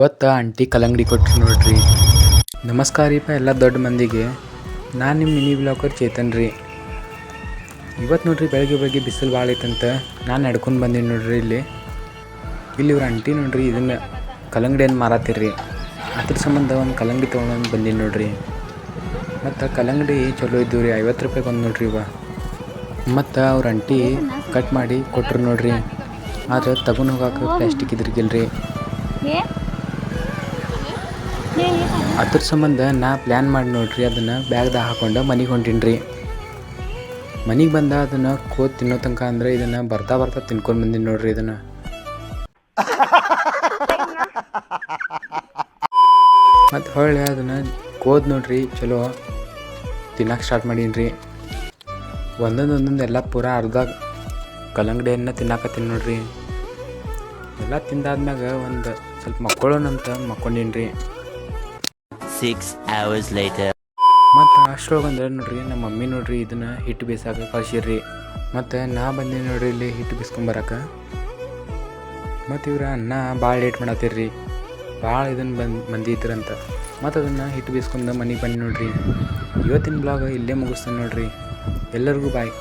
ಇವತ್ತು ಆಂಟಿ ಕಲ್ಲಂಗಡಿ ಕೊಟ್ರು ನೋಡ್ರಿ. ನಮಸ್ಕಾರ ರೀ ಎಲ್ಲ ದೊಡ್ಡ ಮಂದಿಗೆ. ನಾನು ನಿಮ್ಮ ಮಿನಿ ಬ್ಲಾಗರ್ ಚೇತನ್ ರೀ. ಇವತ್ತು ನೋಡ್ರಿ ಬೆಳಗ್ಗೆ ಬಿಸಿಲು ಭಾಳ ಐತಂತ ನಾನು ನಡ್ಕೊಂಡು ಬಂದೀನಿ ನೋಡ್ರಿ. ಇಲ್ಲಿ ಇವ್ರ ಆಂಟಿ ನೋಡ್ರಿ ಇದನ್ನು ಕಲ್ಲಂಗಡಿಯನ್ನು ಮಾರಾತಿರ್ರಿ. ಅದ್ರ ಸಂಬಂಧ ಒಂದು ಕಲ್ಲಂಗಡಿ ತೊಗೊಂಡು ಬಂದೀನಿ ನೋಡ್ರಿ. ಮತ್ತು ಕಲ್ಲಂಗಡಿ ಚಲೋ ಇದ್ದವು ರೀ, 50 ರೂಪಾಯಿಗೆ ಒಂದು ನೋಡ್ರಿ ಇವ. ಮತ್ತು ಅವ್ರ ಆಂಟಿ ಕಟ್ ಮಾಡಿ ಕೊಟ್ರು ನೋಡ್ರಿ. ಆದ್ರೆ ತಗೊಂಡು ಹೋಗಾಕ ಪ್ಲಾಸ್ಟಿಕ್ ಇದ್ರಿಗಿಲ್ರಿ. ಅದ್ರ ಸಂಬಂಧ ನಾ ಪ್ಲ್ಯಾನ್ ಮಾಡಿ ನೋಡ್ರಿ ಅದನ್ನು ಬ್ಯಾಗ್ದಾಗ ಹಾಕೊಂಡು ಮನೆಗೆ ಹೊಂಟೀನಿ ರೀ. ಮನೆಗೆ ಬಂದ ಅದನ್ನು ಕೋದ್ ತಿನ್ನೋ ತನಕ ಅಂದ್ರೆ ಇದನ್ನು ಬರ್ತಾ ತಿನ್ಕೊಂಡು ಬಂದೀನಿ ನೋಡ್ರಿ. ಇದನ್ನು ಮತ್ತು ಹೊಳ್ಳಿ ಅದನ್ನು ಕೋದ್ ನೋಡ್ರಿ ಚಲೋ ತಿನ್ನಕ್ಕೆ ಸ್ಟಾರ್ಟ್ ಮಾಡೀನಿ ರೀ. ಒಂದೊಂದು ಎಲ್ಲ ಪೂರ ಅರ್ಧ ಕಲ್ಲಂಗಡಿಯನ್ನು ತಿನ್ನಾಕತ್ತೀನಿ ನೋಡ್ರಿ. ಎಲ್ಲ ತಿಂದಾದ್ಮ್ಯಾಗ ಒಂದು ಸ್ವಲ್ಪ ಮಕ್ಕೊಳ್ಳೋಣಂತ ಮಕ್ಕೊಂಡೀನಿ ರೀ. 6 hours later. ಮತ್ತು ಅಷ್ಟರೊಳಗೆ ಅಂದ್ರೆ ನೋಡ್ರಿ ನಮ್ಮ ಮಮ್ಮಿ ನೋಡ್ರಿ ಇದನ್ನು ಹಿಟ್ಟು ಬೀಸಾಕ ಕಳ್ಸಿರ್ರಿ. ಮತ್ತು ನಾ ಬಂದೀನಿ ನೋಡ್ರಿ ಇಲ್ಲಿ ಹಿಟ್ಟು ಬೀಸ್ಕೊಂಬರಕ್ಕೆ. ಮತ್ತು ಇವ್ರ ಅನ್ನ ಭಾಳ ಲೇಟ್ ಮಾಡತ್ತಿರ್ರಿ, ಭಾಳ ಇದನ್ನು ಬಂದಿದ್ರಂತ. ಮತ್ತು ಅದನ್ನು ಹಿಟ್ಟು ಬೀಸ್ಕೊಂಡು ಮನೆಗೆ ಬನ್ನಿ ನೋಡ್ರಿ. ಇವತ್ತಿನ ಬ್ಲಾಗ್ ಇಲ್ಲೇ ಮುಗಿಸ್ತೀನಿ ನೋಡ್ರಿ. ಎಲ್ಲರಿಗೂ ಬಾಯ್.